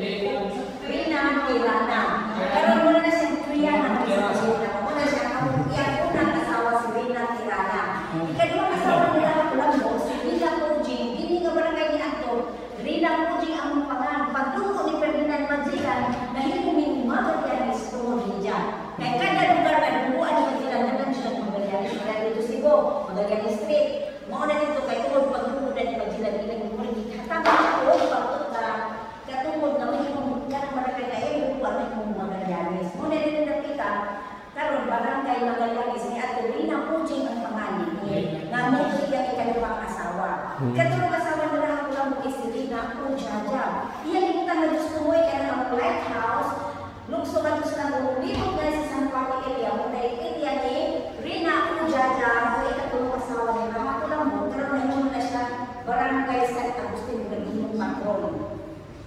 Rina Tirana. Pero muna na siyang Triana ng Sina. Muna siya, yan unang asawa si Rina Tirana. Ikadawang asawa nila ang Colombo, si Rina Pujing. Hindi nga barangay ni Anto. Rina Pujing ang pangalan. Pagduko ni Ferdinand Magellan, dahil humingi Magallanes tungkol dyan. Kaya kada lugar na duguan ni Magellan, naman siya ng Magallanes. Magallanes dito Cebu, Magallanes Street. Mauna dito kay tungkol pagduko na ni Magellan. Ilang muling hatama ako, pagtut na katungkol na may yung kanang barangay na duguan na yung Magallanes. Muna dito nakita, karon barangay Magallanes ni Ato Rina Pujing ang pangalan niya. Namin siya ikalawang asawa. Katulong asawa nila ang ulang mo si Rina Pujajab. Iyan yung tanga gusto mo ay ang lighthouse. Lugso ka gusto na lumipot na sa San Juan area. Muna area ni Rina Pujajab. Ay katulong asawa nila ang ulang mo. Karoon na yun na siya barangay San Agustin Gagimong Patrol.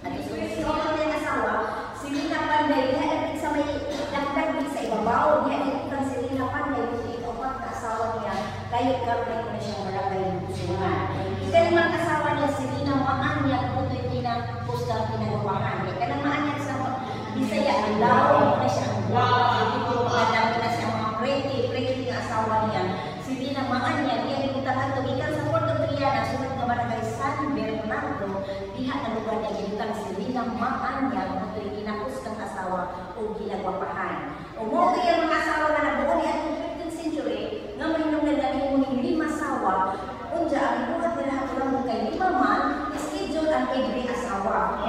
At isusunod na asawa, si Rina Panday, dihanapit sa may dagdag sa ibabaw. Dihanapit si Rina Panday, kung ikaw na asawa niya, kayo karoon na siya barangay Busungan. Ikalimang asawa niya si Rina Maanya, kung ito'y pinag-posta pinagawahan. Ikalimang niya sa Bisaya, ang law, na siya ang wow. Madami na siya mga pretty ng asawa niya. Si Rina Maanya, diya rin utahan tumikan sa Puerto Triana, sunod na barangay San Bernardo, diha na lugar niya ginutang si Rina Maanya, kung ito'y kinapos ng asawa o ginagwapahan. Umuwi ang mga asawa na nabuo ni atong 15th century, nga may nung nagdaling mo ng 5 asawa, unja ang ibuhat nila ang ulang kay 5 man, schedule ang every asawa.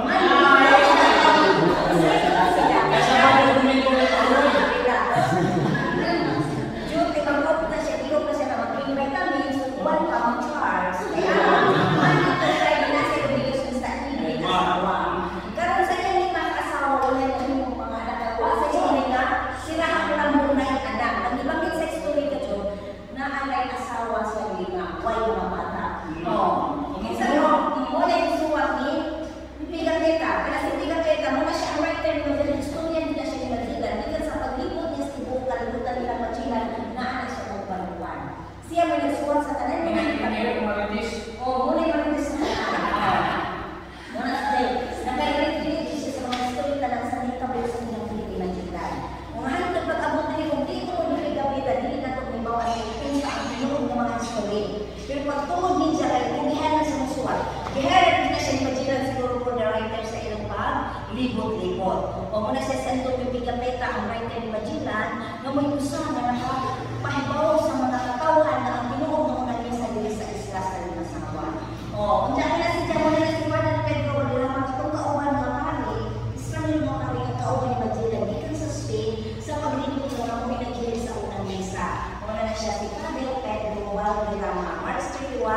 Libot-libot. O muna sa Santo Pipigapeta ang writer ni Magellan na may usahan na nakapahibaw sa mga katauhan na ang tinuog ng mga mesa dili sa isla sa Limasawa. O, kung dahil na si Jamon na si Juan Pedro nila matutong kauhan ng pari, Espanyol mga pari ang kauhan ni Magellan gikan sa Spain sa paglibot ng mga pinagili sa unang mesa. Una na siya si Padre Pedro Valderrama, March 31,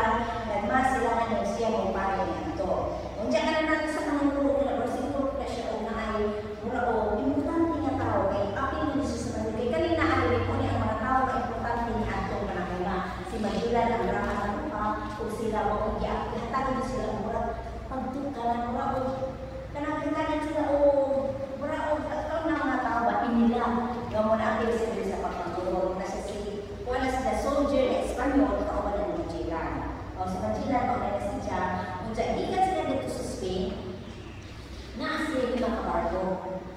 nagmasilangan ng siya mong pari niya ito. Kung dyan ka na natin sa mga nulog na importante nga tao kay apil mo siya sa Manila. Kanina alin po niya ang mga tao na importante niya atong panahona. Si Magellan ang rama ng upa o sila o hatagin sila ang mura pagtukalan mura o kanang sila o mura o at na mga tao ba pinila gamo na apil sila sa pagpangulog na siya si wala sila soldier na Espanyol kauban ng Magellan. O si Magellan o na siya kung ikan sila dito sa Spain na asli mga kabardo.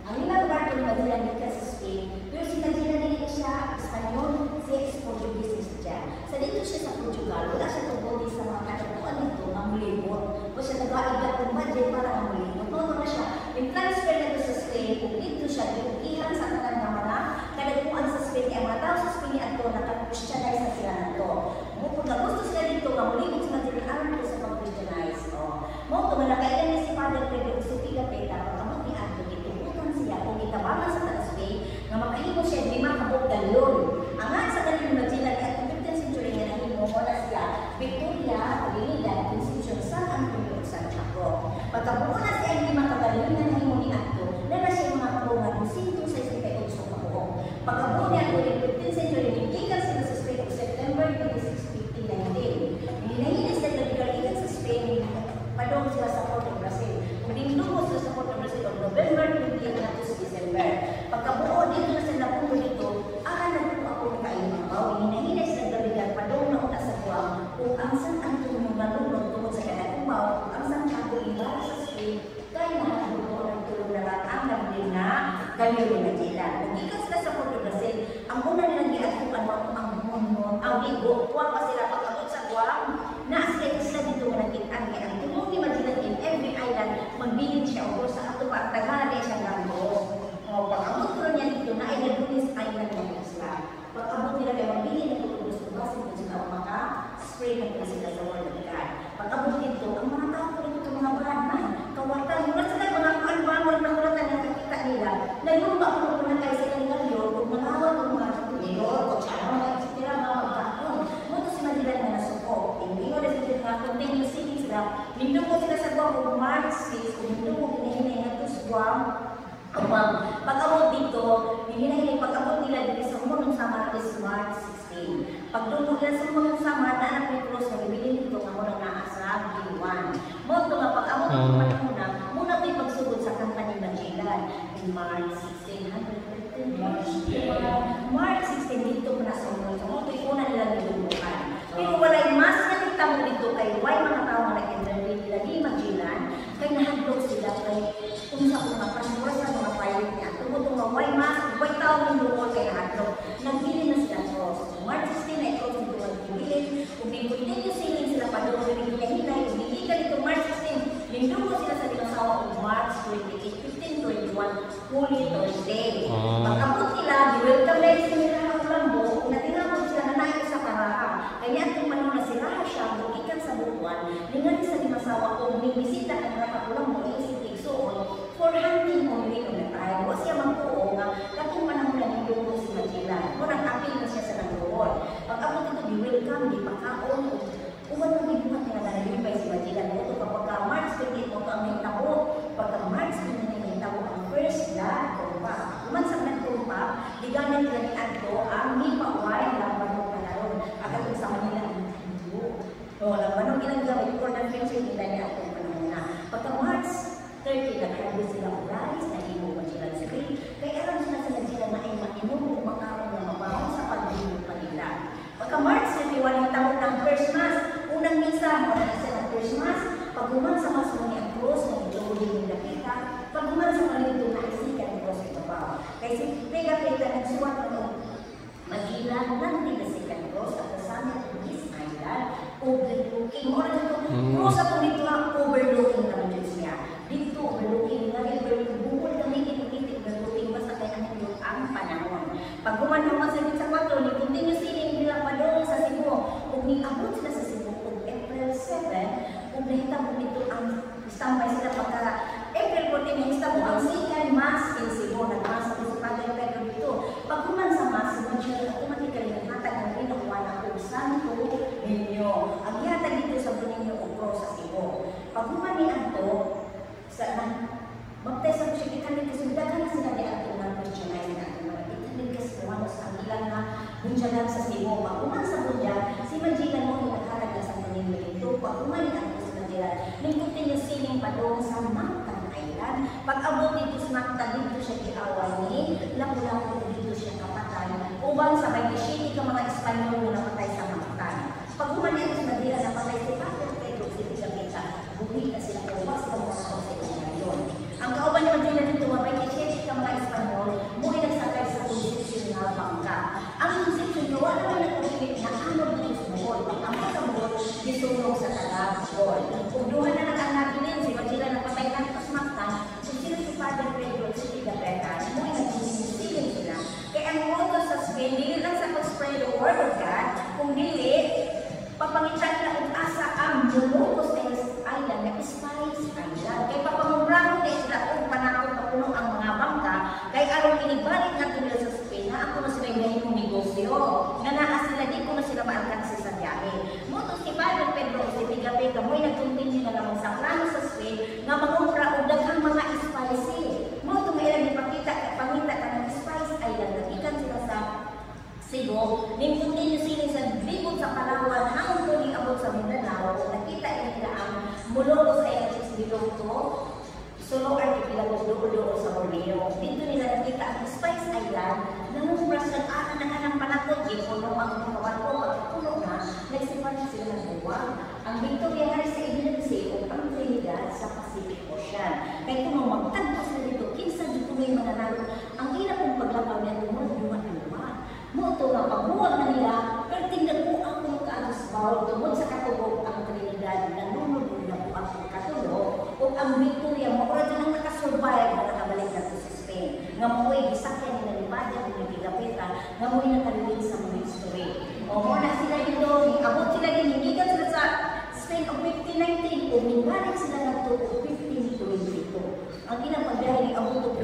Ang ilang bardo ni Magellan dito sa Spain, pero si Magellan dito siya Espanyol, si Portuguese siya. Sa dito siya sa Portugal, wala siya tungkol sa mga katatuan dito na mulibot. O siya nag-aigat ng Madrid para ang mulibot. Noon na siya, yung transfer na sa Spain, kung dito siya, iugihan sa kanan ng mga kadagpuan sa Spain, ang mga tao sa Spain ato, naka-Christianize na sila na ito. Kung gusto sila dito, nga mulibot si Magellan, alam ko sa pag-Christianize. Mo ito, malakailan niya si Padre Pedro si Pigapeta, pagkamot ni Ato, itubutan siya, kung itabangan sa Talasbay, na makahimo siya, di makabot galyon. Angan sa kanil Magellan, at 15th century nga nahimo, wala siya, Victoria, Trinidad, Concepcion, San Antonio, San Chaco. Pagkabuo na siya, hindi makagalyon na nahimo ni Ato, na siya mga kabungan, 168 kabuo. Pagkabuo niya, 15th century, nagkikan sila sa Spain of September 26, 1519. Hinahinas na nagkalikan sa Spain, padong sila sa Port of Brazil. Magdindungo sila sa Port of Brazil on November 20 na to sa December. Pagkabuo dito na sila puno dito, na po ako ni Kaimabaw. Hinahinay sila gabigan, padong na una sa buwang, kung ang San Antonio malunod tungkol sa Kanakumaw, kung ang San Pablo iba sa Spain, kaya na ang buo ng baryo ni Magellan. Nagikan sila sa Puerto Brasil. Ang una nilang giadtukan ang Vigo, tuwa pa sila pagkabot sa Guam. Naasay sila dito nga nakitaan kaya ang tumong ni Magellan in every island, magbilin siya o sa ato pa, tagala siya lambo. O, pag-abot ko niya dito na ay Nagunis Island ng isla. Pag-abot nila kay magbilin na tutulog sa bus, kung sila maka-spray na sila sa world of God. Pag-abot dito, ang mga tao ko dito, mga bahan, kawatan, mula sila mga kuan-bangon na kulatan na nakita nila, naglupa ko na kayo sila ng Lord, kung manawag ng mga Lord, kung siya mga eksitira, mga magkakon. Muto si Magellan na nasuko. Hindi ko na sila mga continuous cities na, hindi ko sila sa Guam, kung March 6, kung hindi ko hinahinay na ito sa Guam. Pag-abot dito, hinahinay pag-abot nila dito sa Umunong Samar is March 16. Pagdulog nila sa Umunong Samar, na ang Petros na bibili dito nga muna naasa Gilwan. Moto nga pag-abot ng panahon muna may pagsugod sa kanta ni Magellan in March 16. March 16 dito po na sa Umunong Samar. Ito'y una nila nilulukan. Pero walay mas nakita mo dito kay why mga tao na nag-interview nila ni Magellan, kay nahadlok sila kay kung sa mga pasura sa mga pilot niya. Tungkol nga why mas, why tao nilulukan kay nahadlok. Nagbilin na sila cross. March 16 na cross dito nagbilin. Kung continue sailing sila pa doon, hinay-hinay, hindi ka dito March 16. Lindungo sila sa dinosawa o March 28, 15, 21, Holy Thursday. Pag-abot nila, welcome na yung sinila ng Lambo, kung natinamod sila na naik sa Paraha. Kaya itong panahon na sila siya, bukikan sa bukuan, lingan sa dinosawa o binibisita ng Rapakulang mo, isip igsoon, for hunting only on the time. O siya magpuo nga, katong panahon na nilungo si Magellan. Kung nag-apil na siya sa nagluhon. Pag-abot ito, di-welcome, di pagkaon, uwan mo gibuhat nga na nalimpay si Magellan. Ito kapag March 28 mo ang nahitabo, pagka March 28 nahitabo ang first blood kumpa. Uman sa nagkumpa, liganan nila ni Anto ang Nipaway Lambanong Panaron. Agad sa Manila ang Hindu. O, Lambanong ilang gamit for the future nila ni Anto Panaron na. Pagka March 30, nagkaroon sila ang rice na imo Magellan Street. Kaya alam sila sa Magellan na ay mainom kung makaroon na mabaho sa pagbibig pa nila. Pagka March 31, nahitabo ng first mass. Unang misa, muna na siya ng first mass. Pag-uman sa mas muna ang cross, na ito yung nakita. Pag-uman sa malito na isikan ang cross ito pa. Kaya si Pega-Pega nagsuwat ng Magellan ng tinasikan cross at kasama ng East Island, overlooking. Muna na ito, cross at dito ang overlooking ng Diyos niya. Dito, overlooking nga rin, bukol kami itik-itik, overlooking basta kaya ang panahon. Pag-uman naman sa 4, ni continue sining bilang padong sa Cebu. Kung ni-abot sila sa Cebu, April 7, kung nahitabo dito ang standby sila pagka April 14, nahitabo ang second mass in Cebu. Nag-mass ako sa Padre Pedro dito. Pag-uman sa mass, Magellan automatically naghatag ng ginawa na kung Santo Niño. Ang ihatag dito sa Niño o Cross sa Cebu. Pag-uman ni Anto, baptize ang siya, ikalig kasi dagan na sila di Anto ng Christianize na ikalig kasi kumano sa ilang na bunjagan sa Cebu. Pag-uman sa bunjag, si Magellan mo naghatag na sa Niño dito. Pag-uman ni Anto sa Magellan, nag-continue sailing pa doon sa Mactan Island. Pag-abot dito sa Mactan, dito siya giaway ni Lapu-Lapu, dito siya kapatay. Ubang sa may Kishiti ka mga Espanyol mo napatay sa Mactan. Pag-uman niya sa Magellan, napatay si Padre Pedro, si Pigapita, buhi na sila uwas sa mga ngayon. Ang kauban ni Magellan dito, may Kishiti ka mga Espanyol, muli nagsakay sa Concepcion na Bangka. Ang Concepcion, gawa naman na kulilit na ano dito sa Bohol. Pag-amot sa Bohol, disunog sa Bohol. Kung duhan na nakanabilin, si Magellan napatay na ito sa Mactan, kung sila si Padre Pedro at si Pigapita, muli nagsisilin sila. Kaya ang moto sa Spain, dili lang sa pag-spread the word of God, kung dili, papangitan na kung asa ang Molucos Island na Spice Island. Kaya papamumbrano na sila kung panakot na puno ang mga bangka, kaya aron inibalik na nila sa Spain na ako na sila yung ng negosyo. Nga naa sila, di ko na sila maalkansi sa biyahe. Moto si Padre Pedro o si Pigapega, mo'y nagkontinue na naman sa plano sa Spain nga mangumpra o daghang mga spicy. Moto may ilang ipakita, pangita ka ng Spice Island, nagikan sila sa Cebu, ning continue sila sa libot sa Palawan, hanggang ko ni abot sa Mindanao, nakita nila ang Molucos Islands bilog to, Solo Archipelago dulo sa Borneo. Dito nila nakita ang Spice Island, nangumpras ng anak-anak panakot, puno ang kawan ko, pagkapuno na, nagsipan sila ng buwag. Ang Victoria nga sa Indonesia o ang Trinidad sa Pacific Ocean. Kaya kung magtagpas na dito, kinsa dito may mananalo ang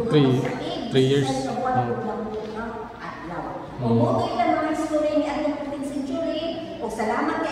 Three years. Mo to ilang mga history ni atong 14th century, o salamat